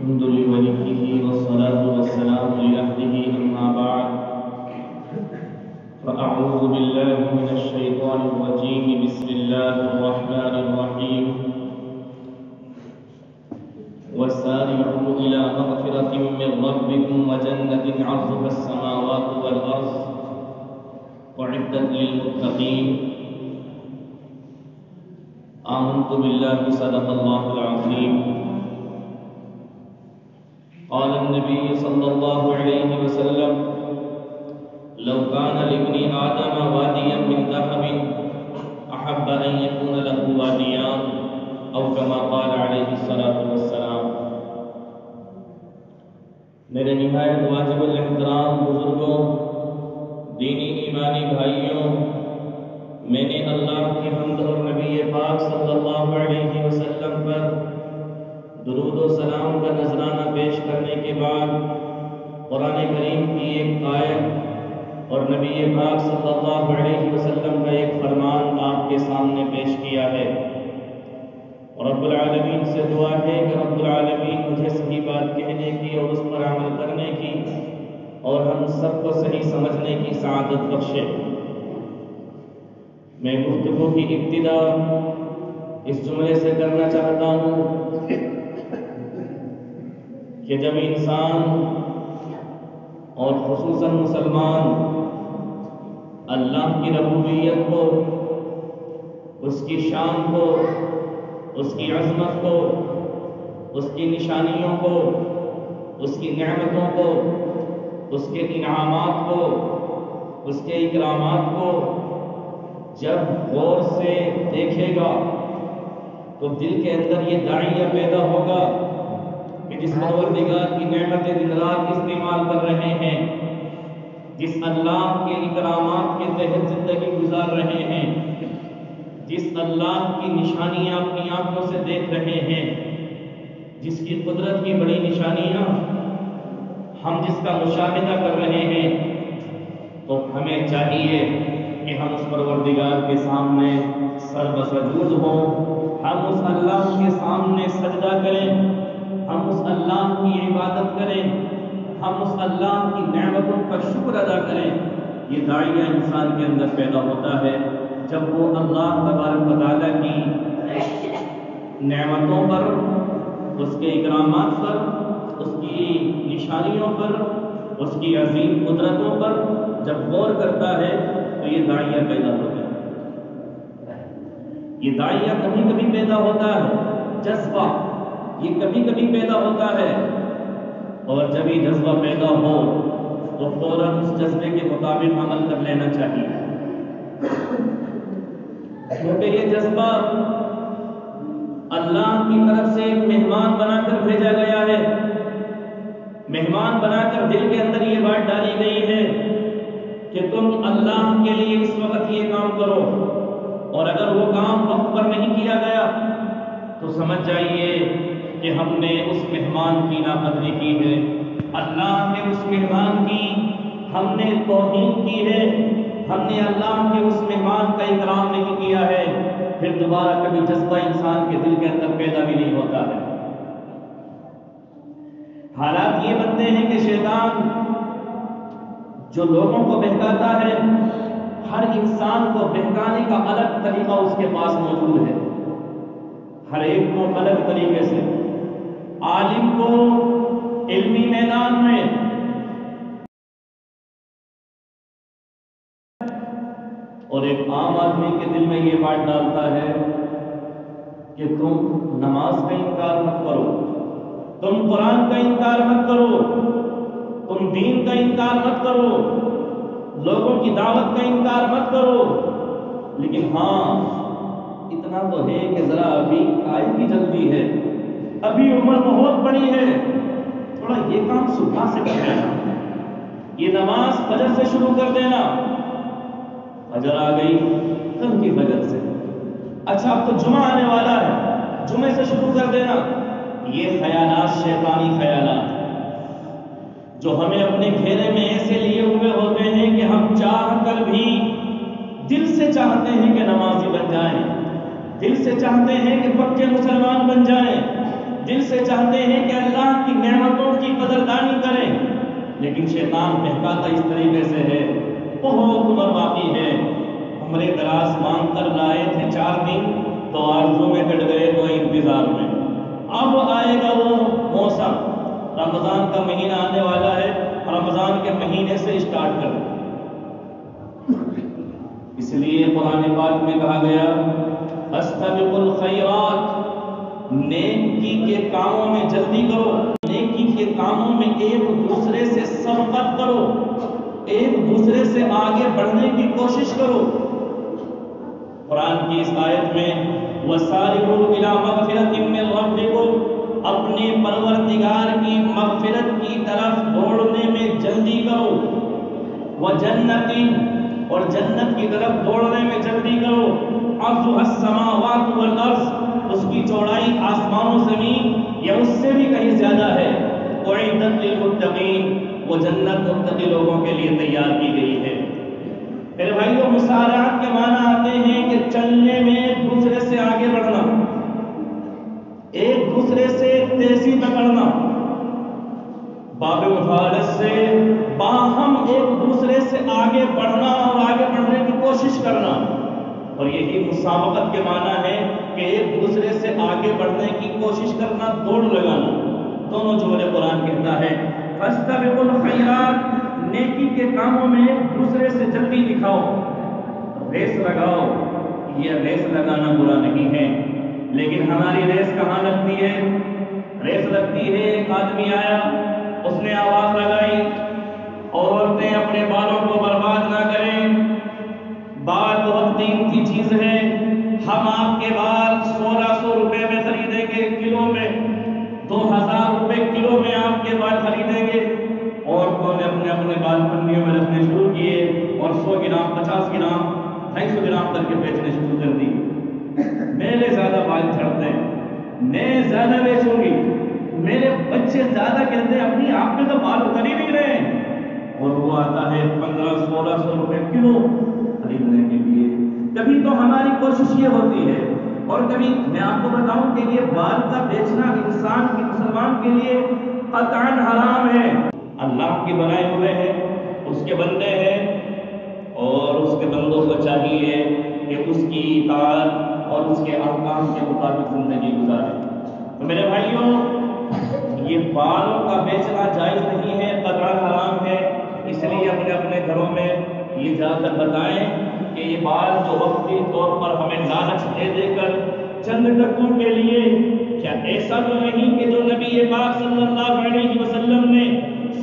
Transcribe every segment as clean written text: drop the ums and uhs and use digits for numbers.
الحمد لوليه والصلاة والسلام لأهله أما بعد فأعوذ بالله من الشيطان الرجيم بسم الله الرحمن الرحيم وسارعوا إلى مغفرة من ربكم وجنة عرضها السماوات والأرض أعدت للمتقين آمنت بالله صدق الله العظيم قال النبي صلى الله عليه وسلم لو كان لابن آدم واديا من ذهب أحب أن يكون له واديان أو كما قال عليه الصلاة والسلام. میرے نہایت واجب الاحترام بزرگوں، دینی ایمانی بھائیوں، میں نے اللہ کی حمد اور نبی پاک صلی اللہ علیہ وسلم پر درود و سلام کا نذرانہ پیش کرنے کے بعد قرآن کریم کی ایک آیت اور نبی پاک صلی اللہ علیہ وسلم کا ایک فرمان آپ کے سامنے پیش کیا ہے. رب العالمین سے دعا ہے کہ رب العالمین مجھے صحیح بات کہنے کی اور اس پر عمل کرنے کی اور ہم سب کو صحیح سمجھنے کی سعادت بخشے. میں گفتگو کی ابتدا اس جملے سے کرنا چاہتا ہوں کہ جب انسان اور خصوصاً مسلمان اللہ کی ربوبیت کو، اس کی شان کو، اس کی عظمت کو، اس کی نشانیوں کو، اس کی نعمتوں کو، اس کے انعامات کو، اس کے اکرامات کو جب غور سے دیکھے گا تو دل کے اندر یہ داعیہ پیدا ہوگا کہ جس پروردگار کی نعمتیں دن رات استعمال کر رہے ہیں، جس اللہ کے اکرامات کے تحت زندگی گزار رہے ہیں، جس اللہ کی نشانیاں اپنی آنکھوں سے دیکھ رہے ہیں، جس کی قدرت کی بڑی نشانیاں ہم جس کا مشاہدہ کر رہے ہیں، تو ہمیں چاہیے کہ ہم اس پروردگار کے سامنے سر بسجود ہوں، ہم اس اللہ کے سامنے سجدہ کریں، ہم اس اللہ کی عبادت کریں، ہم اس اللہ کی نعمتوں کا شکر ادا کریں. یہ داعیہ انسان کے اندر پیدا ہوتا ہے جب وہ اللہ تبارک و تعالیٰ کی نعمتوں پر، اس کے اکرامات پر، اس کی نشانیوں پر، اس کی عظیم قدرتوں پر جب غور کرتا ہے تو یہ داعیہ پیدا ہوتا ہے. یہ داعیہ کبھی کبھی پیدا ہوتا ہے، جذبہ یہ کبھی کبھی پیدا ہوتا ہے، اور جب یہ جذبہ پیدا ہو تو فوراً اس جذبے کے مطابق عمل کر لینا چاہیے، کیونکہ یہ جذبہ اللہ کی طرف سے ایک مہمان بنا کر بھیجا گیا ہے. مہمان بنا کر دل کے اندر یہ بات ڈالی گئی ہے کہ تم اللہ کے لیے اس وقت یہ کام کرو، اور اگر وہ کام وقت پر نہیں کیا گیا تو سمجھ جائیے کہ ہم نے اس مہمان کی ناقدری کی ہے، اللہ کے اس مہمان کی ہم نے توہین کی ہے، ہم نے اللہ کے اس مہمان کا اکرام نہیں کیا ہے. پھر دوبارہ کبھی جذبہ انسان کے دل کے اندر پیدا بھی نہیں ہوتا ہے. حالات یہ بنتے ہیں کہ شیطان جو لوگوں کو بہکاتا ہے، ہر انسان کو بہکانے کا الگ طریقہ اس کے پاس موجود ہے، ہر ایک کو الگ طریقے سے. عالم کو علمی میدان میں اور ایک عام آدمی کے دل میں یہ بات ڈالتا ہے کہ تم نماز کا انکار مت کرو، تم قرآن کا انکار مت کرو، تم دین کا انکار مت کرو، لوگوں کی دعوت کا انکار مت کرو، لیکن ہاں اتنا تو ہے کہ ذرا ابھی آئے کی جلدی ہے، ابھی عمر بہت بڑی ہے، تھوڑا یہ کام صبح سے کر دینا، یہ نماز فجر سے شروع کر دینا. فجر آ گئی کل کی فجر سے، اچھا اب تو جمعہ آنے والا ہے، جمعے سے شروع کر دینا. یہ خیالات شیطانی خیالات جو ہمیں اپنے گھیرے میں ایسے لیے ہوئے ہوتے ہیں کہ ہم چاہ کر بھی دل سے چاہتے ہیں کہ نمازی بن جائیں، دل سے چاہتے ہیں کہ پکے مسلمان بن جائیں، جن سے چاہتے ہیں کہ اللہ کی نعمتوں کی قدردانی کریں، لیکن شیطان بہکاتا اس طریقے سے ہے، بہت عمر باقی ہے، عمرے دراز مانگ کر لائے تھے 4 دن، تو آرزو میں کٹ گئے تو انتظار میں، اب آئے گا وہ موسم، رمضان کا مہینہ آنے والا ہے، رمضان کے مہینے سے اسٹارٹ کر۔ اس لیے قرآن پاک میں کہا گیا فاستبقوا الخیرات، نیکی کے کاموں میں جلدی کرو، نیکی کے کاموں میں ایک دوسرے سے سبقت کرو، ایک دوسرے سے آگے بڑھنے کی کوشش کرو۔ قرآن کی اس آیت میں وَسَارِعُوا إِلَىٰ مَغْفِرَةٍ مِّن رَّبِّكُمْ، اپنے پروردگار کی مغفرت کی طرف دوڑنے میں جلدی کرو، وَجَنَّةٍ، اور جنت کی طرف دوڑنے میں جلدی کرو، عَرْضُهَا السَّمَاوَاتُ وَالْأَرْضُ، اس کی چوڑائی آسمان و زمین یا اس سے بھی کہیں زیادہ ہے، أُعِدَّتْ لِلْمُتَّقِينَ، وہ جنت متقی لوگوں کے لیے تیار کی گئی ہے۔ میرے بھائیوں، مسارعات کے معنی آتے ہیں کہ چلنے میں ایک دوسرے سے آگے بڑھنا، ایک دوسرے سے تیزی پکڑنا، باب مفاعلت سے باہم ایک دوسرے سے آگے بڑھنا اور آگے بڑھنے کی کوشش کرنا، اور یہی مسابقت کے معنی ہے کہ ایک دوسرے سے آگے بڑھنے کی کوشش کرنا، دوڑ لگانا، دونوں جملے قرآن کہتا ہے فاستبقوا الخیرات، نیکی کے کاموں میں ایک دوسرے سے جلدی دکھاؤ، ریس لگاؤ۔ یہ ریس لگانا برا نہیں ہے، لیکن ہماری ریس کہاں لگتی ہے؟ ریس لگتی ہے، ایک آدمی آیا، اس نے آواز لگائی عورتیں اپنے بالوں کو برباد نہ کریں، بال بہت قیمتی چیز ہے، ہم آپ کے بال 1600 روپے میں خریدیں گے کلو میں، 2000 روپے کلو میں آپ کے بال خریدیں گے۔ عورتوں نے اپنے اپنے بال پنیوں میں رکھنے شروع کیے اور 100 گرام 50 گرام 250 گرام کر کے بیچنے شروع کر دی۔ میرے زیادہ بال جھڑتے ہیں، میں زیادہ بیچوں گی، میرے بچے زیادہ کہتے ہیں اپنی آپ کے تو بال اتر ہی نہیں رہے ہیں، اور وہ آتا ہے 1500-1600 روپے کلو خریدنے کے لیے۔ کبھی تو ہماری کوشش یہ ہوتی ہے، اور کبھی میں آپ کو بتاؤں کہ یہ بال کا بیچنا انسان کی مسلمان کے لیے قطعاً حرام ہے۔ اللہ کی بنائے ہوئے ہیں، اس کے بندے ہیں، اور اس کے بندوں کو چاہیے کہ اس کی اطاعت اور اس کے احکام کے مطابق زندگی گزارے۔ تو میرے بھائیوں، یہ بالوں کا بیچنا جائز نہیں ہے، قطعاً حرام ہے، اس لیے اپنے اپنے گھروں میں یہ جا کر بتائیں کہ یہ بال جو وقتی طور پر ہمیں لالچ دے دے کر چند ٹکوں کے لیے، کیا ایسا تو نہیں کہ جو نبی پاک صلی اللہ علیہ وسلم نے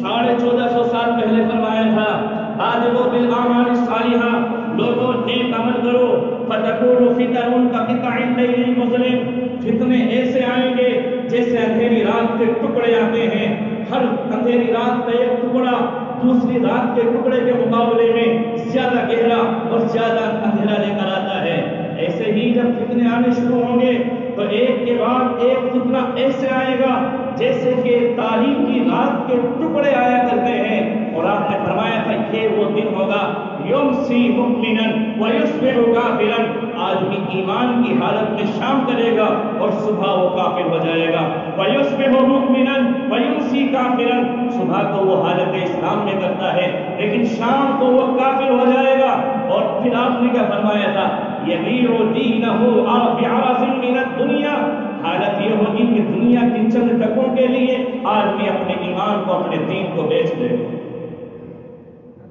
1450 سال پہلے فرمایا تھا بادروا بالاعمال الصالحہ، لوگوں نیک عمل کرو، فتکون فتن کقطع اللیل المظلم، فتنے ایسے آئیں گے جیسے اندھیری رات کے ٹکڑے آتے ہیں، ہر اندھیری رات کا ایک ٹکڑا دوسری رات کے ٹکڑے کے مقابلے میں زیادہ گہرا اور زیادہ اندھیرا لے کر آتا ہے۔ ایسے ہی جب فتنے آنے شروع ہوں گے تو ایک کے بعد ایک فتنہ ایسے آئے گا جیسے کہ تاریخ کی رات کے ٹکڑے آیا کرتے ہیں، اور آپ نے فرمایا تھا یہ وہ دن ہوگا یمسی مؤمنا ویصبح کافرا، آدمی ایمان کی حالت میں شام کرے گا اور صبح وہ کافر ہو جائے گا، ویصبح مؤمنا ویمسی کافرا، صبح تو وہ حالت اسلام میں کرتا ہے لیکن شام کو وہ کافر ہو جائے گا۔ اور پھر آپ نے کیا فرمایا تھا یبیع دینہ بعرض من الدنیا، حالت یہ ہوگی کہ دنیا کی چند ٹکوں کے لیے آدمی اپنے ایمان کو اپنے دین کو بیچ دے۔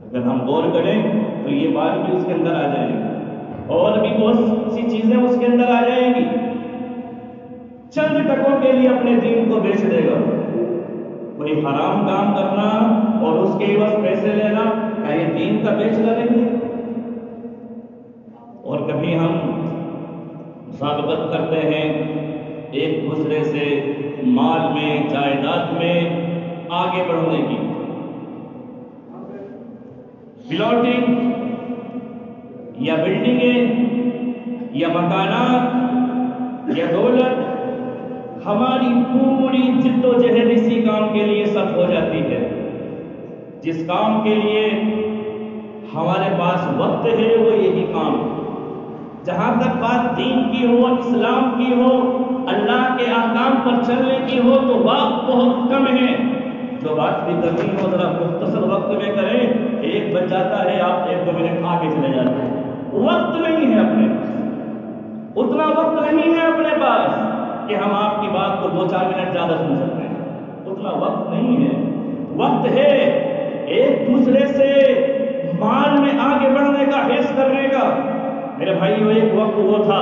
اگر ہم غور کریں تو یہ بات بھی اس کے اندر آ جائے گی، اور بھی بہت سی چیزیں اس کے اندر آ جائیں گی، چند ٹکوں کے لیے اپنے دین کو بیچ دے گا۔ کوئی حرام کام کرنا اور اس کے عوض پیسے لینا، کیا یہ دین کا بیچنا نہیں ہے؟ اور کبھی ہم مسابقت کرتے ہیں ایک دوسرے سے مال میں، جائیداد میں آگے بڑھنے کی، پلاٹنگ یا بلڈنگیں یا مکانات یا دولت، ہماری پوری جد و جہد اسی کام کے لیے صرف ہو جاتی ہے، جس کام کے لیے ہمارے پاس وقت ہے وہ یہی کام، جہاں تک بات دین کی ہو، اسلام کی ہو، اللہ کے احکام پر چلنے کی ہو تو وقت بہت کم ہے۔ جو بات بھی کرنی ہو ذرا مختصر وقت میں کریں، ایک بج جاتا ہے آپ 1-2 منٹ آگے چلے جاتے ہیں۔ وقت نہیں ہے اپنے پاس، اتنا وقت نہیں ہے اپنے پاس کہ ہم آپ کی بات کو 2-4 منٹ زیادہ سن سکتے ہیں، اتنا وقت نہیں ہے۔ وقت ہے ایک دوسرے سے مال میں آگے بڑھنے کا، حرص کرنے کا۔ میرے بھائیو، ایک وقت وہ تھا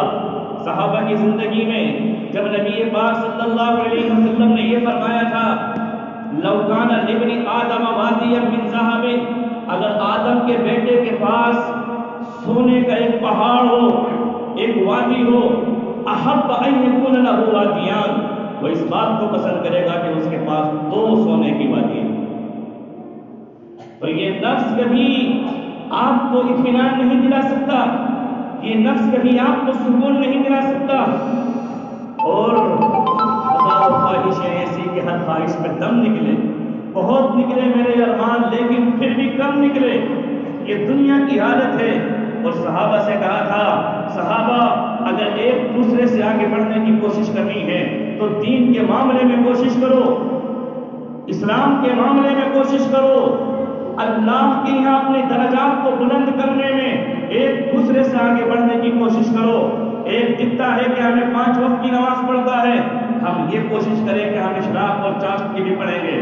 صحابہ کی زندگی میں جب نبی پاک صلی اللہ علیہ وسلم نے یہ فرمایا تھا، لو کان لابن آدم وادیا من ذهب، اگر آدم کے بیٹے کے پاس سونے کا ایک پہاڑ ہو، ایک وادی ہو، احب ان یکون له وادیان، وہ اس بات کو پسند کرے گا کہ اس کے پاس 2 سونے کی وادی ہے۔ اور یہ نفس کبھی آپ کو اطمینان نہیں دلا سکتا، یہ نفس کبھی آپ کو سکون نہیں دلا سکتا، اور ہزاروں خواہشیں ایسی کہ ہر خواہش میں دم نکلے، بہت نکلے میرے ارمان لیکن پھر بھی کم نکلے، یہ دنیا کی حالت ہے۔ اور صحابہ سے کہا تھا، صحابہ اگر ایک دوسرے سے آگے بڑھنے کی کوشش کرنی ہے تو دین کے معاملے میں کوشش کرو، اسلام کے معاملے میں کوشش کرو، اللہ کے یہاں اپنے درجات کو بلند کرنے میں ایک دوسرے سے آگے بڑھنے کی کوشش کرو۔ ایک دکھتا ہے کہ ہمیں 5 وقت کی نماز پڑھتا ہے، ہم یہ کوشش کریں کہ ہم اشراق اور چاشت کی بھی پڑھیں گے۔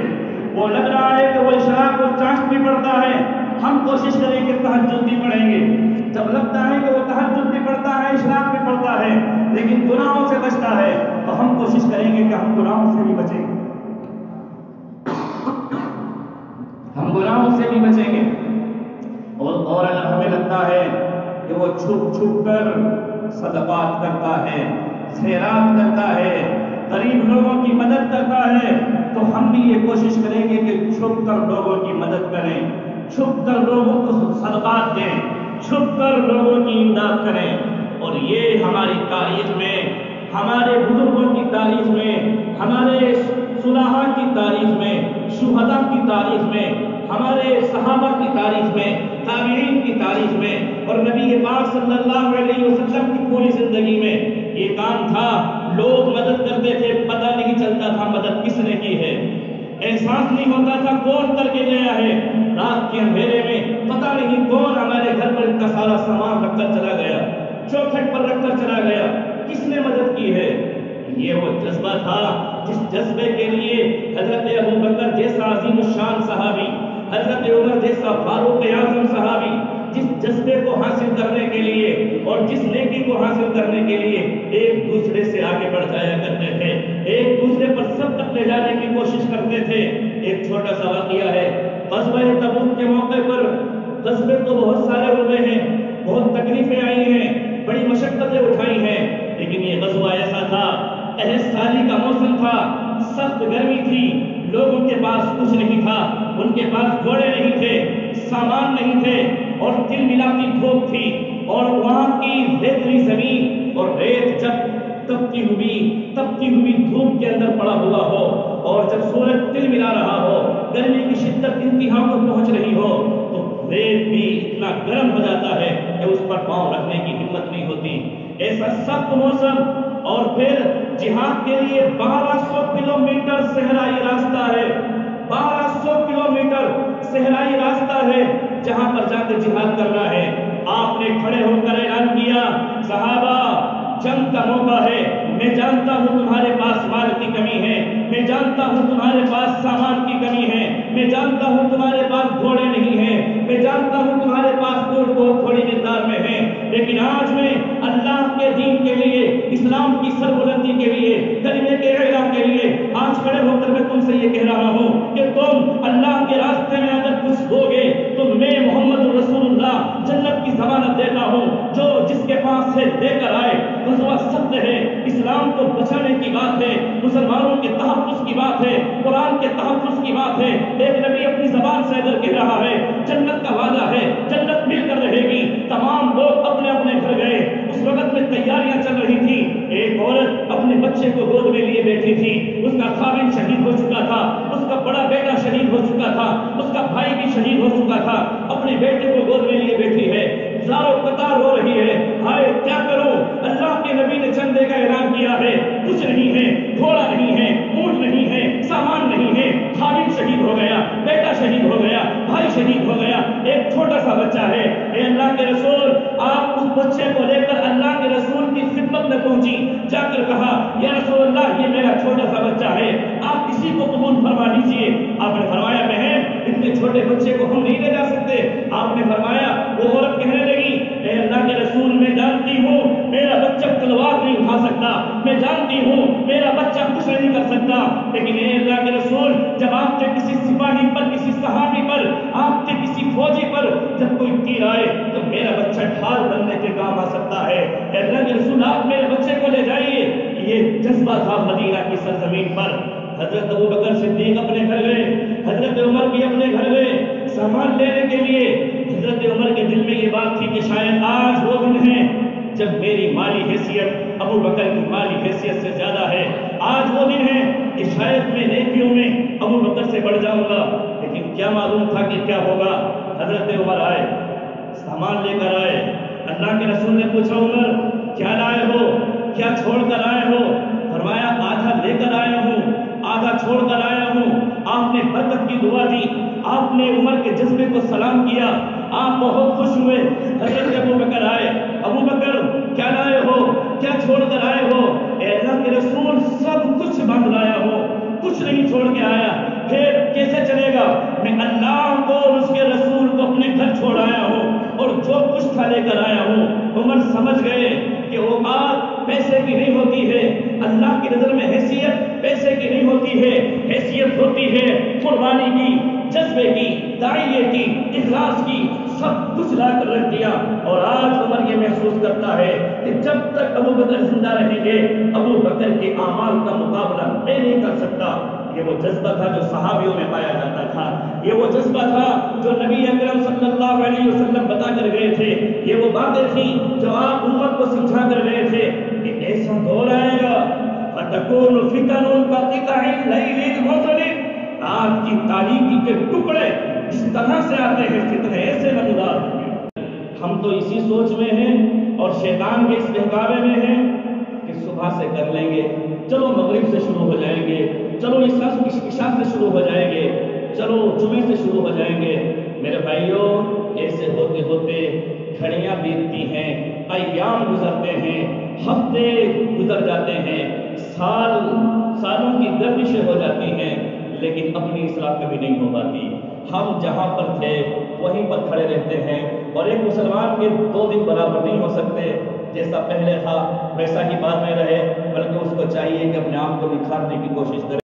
وہ لگ رہا ہے کہ وہ اشراق اور چاشت بھی پڑھتا ہے، ہم کوشش کریں کہ تہجد بھی پڑھیں گے۔ جب لگتا ہے کہ وہ تہجد بھی پڑھتا ہے، اشراق بھی پڑھتا ہے، لیکن گناہوں سے بچتا ہے، تو ہم کوشش کریں گے کہ ہم گناہوں سے بھی بچیں گے، ہم گناہوں سے بھی بچیں گے۔ اور اگر ہمیں لگتا ہے کہ وہ چھپ چھپ کر صدقات کرتا ہے، خیرات کرتا ہے، غریب لوگوں کی مدد کرتا ہے، تو ہم بھی یہ کوشش کریں گے کہ چھپ کر لوگوں کی مدد کریں، چھپ کر لوگوں کو صدقات دیں، چھپ کر لوگوں کی امداد کریں۔ اور یہ ہماری تاریخ میں، ہمارے بزرگوں کی تاریخ میں، ہمارے صلحاء کی تاریخ میں، شہداء کی تاریخ میں، ہمارے صحابہ کی تاریخ میں، تابعین کی تاریخ میں، اور نبی پاک صلی اللہ علیہ وسلم کی پوری زندگی میں یہ کام تھا۔ لوگ مدد کرتے تھے، پتہ نہیں چلتا تھا مدد کس نے کی ہے، احساس نہیں ہوتا تھا کون کر کے گیا ہے۔ رات کے اندھیرے میں پتہ نہیں کون ہمارے گھر پر اتنا سارا سامان رکھ کر چلا گیا، چوکھٹ پر رکھ کر چلا گیا، کس نے مدد کی ہے۔ یہ وہ جذبہ تھا جس جذبے کے لیے حضرت ابوبکر جیسا عظیم الشان صحابی، حضرت عمر جیسا فاروق اعظم صحابی، جس جذبے کو حاصل کرنے کے لیے اور جس نیکی کو حاصل کرنے کے لیے ایک دوسرے سے آگے بڑھ جایا کرتے تھے، ایک دوسرے پر سبقت لے جانے کی کوشش کرتے تھے۔ ایک چھوٹا سا واقعہ ہے، غزوہ تبوک کے موقع پر، غزوے تو بہت سارے ہوئے ہیں، بہت تکلیفیں آئی ہیں، بڑی مشقتیں اٹھائی ہیں، لیکن یہ غزوہ ایسا تھا، قحط سالی کا موسم تھا، سخت گرمی تھی، لوگوں کے پاس کچھ نہیں تھا، ان کے پاس گھوڑے نہیں تھے، سامان نہیں تھے، اور تل ملاتی دھوپ تھی، اور وہاں کی ریتلی زمین اور ریت جب تپتی ہوئی دھوپ کے اندر پڑا ہوا ہو، اور جب سورج تل ملا رہا ہو، گرمی کی شدت انتہا کو پہنچ رہی ہو، تو ریت بھی اتنا گرم ہو جاتا ہے کہ اس پر پاؤں رکھنے کی ہمت نہیں ہوتی۔ ایسا سخت موسم، اور پھر جہاد کے لیے 1200 کلومیٹر صحرائی راستہ ہے، 1200 کلومیٹر صحرائی راستہ ہے جہاں پر جا کے جہاد کرنا ہے۔ آپ نے کھڑے ہو کر اعلان کیا، صحابہ جنگ کا موقع ہے، میں جانتا ہوں تمہارے پاس مال کی کمی ہے، میں جانتا ہوں تمہارے پاس سامان کی کمی ہے، میں جانتا ہوں تمہارے پاس گھوڑے نہیں ہیں، میں جانتا ہوں تمہارے پاس اونٹ بہت تھوڑی مقدار میں ہیں، لیکن آج میں اللہ کے دین کے لیے، اسلام کی سربلندی کے لیے، کلمے کے اعلان کے لیے آج کھڑے ہو کر میں تم سے یہ کہہ رہا ہوں کہ تم اللہ کے راستے میں اگر کچھ ہوگے تو میں محمد رسول اللہ جنت کی ضمانت دیتا ہوں، جو جس کے پاس سے دے کر آئے۔ غزوہ سخت ہے، اسلام کو بچانے کی بات ہے، مسلمانوں کے تحفظ کی بات ہے، قرآن کے تحفظ کی بات ہے۔ ایک نبی اپنی زبان سے اگر کہہ رہا ہے جنت کا وعدہ ہے، جنت مل کر رہے گی، تمام لوگ اپنے اپنے گھر گئے۔ اس وقت میں تیاریاں چل رہی تھی، ایک عورت اپنے بچے کو گود میں لیے بیٹھی تھی، اس کا خاوند شہید ہو چکا تھا، اس کا بڑا بیٹا شہید ہو چکا تھا، اس کا بھائی بھی شہید ہو چکا تھا، اپنے بیٹے کو گود میں لیے بیٹھی ہے، زاروں قطار ہو رہی ہے، ہائے کیا کرو بچہ ہے، اے اللہ کے رسول آپ اس بچے کو لے کر اللہ کے رسول کی خدمت میں پہنچی، جا کر کہا یا رسول اللہ یہ میرا چھوٹا سا بچہ ہے، آپ کسی کو قبول فرما لیجئے۔ آپ نے فرمایا بہن اتنے چھوٹے بچے کو ہم نہیں لے جا سکتے۔ آپ نے فرمایا، وہ عورت کہنے لگی اے اللہ کے رسول میں جانتی ہوں میرا بچہ تلوار نہیں اٹھا سکتا، میں جانتی ہوں میرا بچہ کچھ نہیں کر سکتا، لیکن اے اللہ کے رسول جب آپ کے کسی سپاہی پر، کسی صحابی پر، آپ کے کسی فوجی پر جب کوئی تیر آئے تو میرا بچہ ڈھال بننے کے کام آ سکتا ہے، اے اللہ کے رسول آپ میرے بچے کو لے جائیے۔ یہ جذبہ تھا مدینہ کی سرزمین پر۔ حضرت ابوبکر صدیق اپنے گھر گئے، حضرت عمر بھی اپنے گھر گئے سامان لینے کے لیے۔ حضرت عمر کے دل میں یہ بات تھی کہ شاید آج وہ دن ہے جب میری مالی حیثیت ابو بکر کی مالی حیثیت سے زیادہ ہے، آج وہ دن ہے کہ شاید میں نیکیوں میں ابو بکر سے بڑھ جاؤں گا، لیکن کیا معلوم تھا کہ کیا ہوگا۔ حضرت عمر آئے، سامان لے کر آئے، اللہ کے رسول نے پوچھا عمر کیا لائے ہو، کیا چھوڑ کر آئے ہو؟ فرمایا آدھا لے کر آیا ہوں، آدھا چھوڑ کر آیا ہوں۔ آپ نے برکت کی دعا دی، آپ نے عمر کے جذبے کو سلام کیا، آپ بہت خوش ہوئے۔ حضرت ابو بکر آئے، ابو بکر کیا لائے ہو، کیا چھوڑ کر آئے ہو؟ اے اللہ کے رسول سب کچھ باندھ لایا ہوں، کچھ نہیں چھوڑ کے آیا۔ پھر کیسے چلے گا؟ میں اللہ کو اور اس کے رسول کو اپنے گھر چھوڑ آیا ہوں اور جو کچھ تھا لے کر آیا ہوں۔ عمر سمجھ گئے کہ وہ بات پیسے کی نہیں ہوتی ہے، اللہ کی نظر میں حیثیت پیسے کی نہیں ہوتی ہے، حیثیت ہوتی ہے قربانی کی، جذبے کی، داعیے کی، اخلاص کی۔ سب کچھ لا کر رکھ دیا، اور آج عمر یہ محسوس کرتا ہے کہ جب تک ابو بکر زندہ رہیں گے ابو بکر کے اعمال کا مقابلہ میں نہیں کر سکتا۔ یہ وہ جذبہ تھا جو صحابیوں میں پایا جاتا تھا، یہ وہ جذبہ تھا جو نبی اکرم صلی اللہ علیہ وسلم بتا کر گئے تھے، یہ وہ باتیں تھیں جو آپ امت کو سمجھا کر گئے تھے کہ ایسا دور آئے گا فَتَكُونُ فِتَنٌ كَقِطَعِ اللَّيْلِ الْمُظْلِمِ، رات کی تاریکی کے ٹکڑے اس طرح سے آتے ہیں، فتنے ایسے نمودار ہوں گے۔ ہم تو اسی سوچ میں ہیں اور شیطان کے اس بہکاوے میں ہیں کہ صبح سے کر لیں گے، چلو مغرب سے شروع ہو جائیں گے، چلو عشاء سے شروع ہو جائیں گے، چلو جمعے سے شروع ہو جائیں گے۔ میرے بھائیوں ایسے ہوتے ہوتے گھڑیاں بیتتی ہیں، ایام گزرتے ہیں، ہفتے گزر جاتے ہیں، سالوں کی گردشیں ہو جاتی ہیں، لیکن اپنی اصلاح کبھی نہیں ہو پاتی۔ ہم جہاں پر تھے وہیں پر کھڑے رہتے ہیں، اور ایک مسلمان کے 2 دن برابر نہیں ہو سکتے، جیسا پہلے تھا ویسا ہی بعد میں رہے، بلکہ اس کو چاہیے کہ اپنے آپ کو نکھارنے کی کوشش کرے۔